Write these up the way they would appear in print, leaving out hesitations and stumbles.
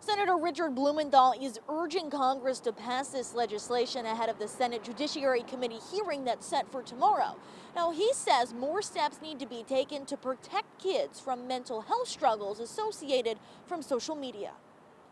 Senator Richard Blumenthal is urging Congress to pass this legislation ahead of the Senate Judiciary Committee hearing that's set for tomorrow. Now, he says more steps need to be taken to protect kids from mental health struggles associated from social media.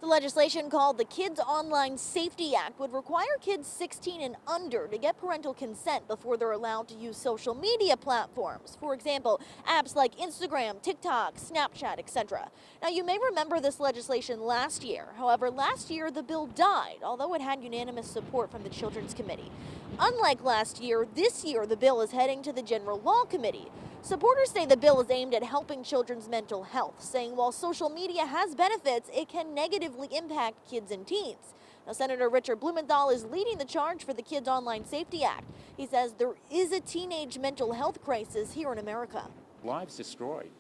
The legislation, called the Kids Online Safety Act, would require kids 16 and under to get parental consent before they're allowed to use social media platforms. For example, apps like Instagram, TikTok, Snapchat, etc. Now, you may remember this legislation last year. However, last year the bill died, although it had unanimous support from the Children's Committee. Unlike last year, this year the bill is heading to the General Law Committee. Supporters say the bill is aimed at helping children's mental health, saying while social media has benefits, it can negatively impact kids and teens. Now, Senator Richard Blumenthal is leading the charge for the Kids Online Safety Act. He says there is a teenage mental health crisis here in America. Lives destroyed.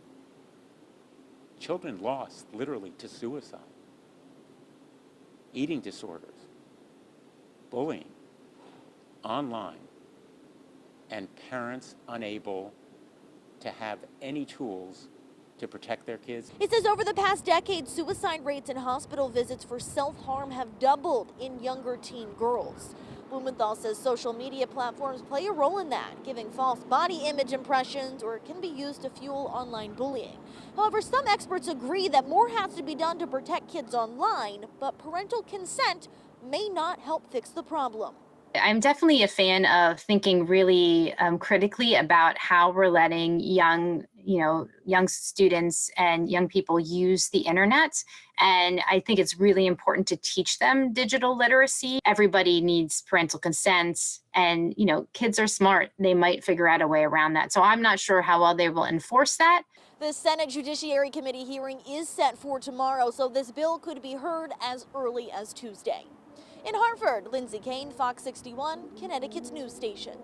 Children lost, literally, to suicide. Eating disorders. Bullying. Online. And parents unable to have any tools to protect their kids. He says over the past decade, suicide rates and hospital visits for self-harm have doubled in younger teen girls. Blumenthal says social media platforms play a role in that, giving false body image impressions, or it can be used to fuel online bullying. However, some experts agree that more has to be done to protect kids online, but parental consent may not help fix the problem. I'm definitely a fan of thinking really critically about how we're letting young students and young people use the internet. And I think it's really important to teach them digital literacy. Everybody needs parental consent, and, kids are smart. They might figure out a way around that. So I'm not sure how well they will enforce that. The Senate Judiciary Committee hearing is set for tomorrow, so this bill could be heard as early as Tuesday. In Hartford, Lindsay Kane, Fox 61, Connecticut's news station.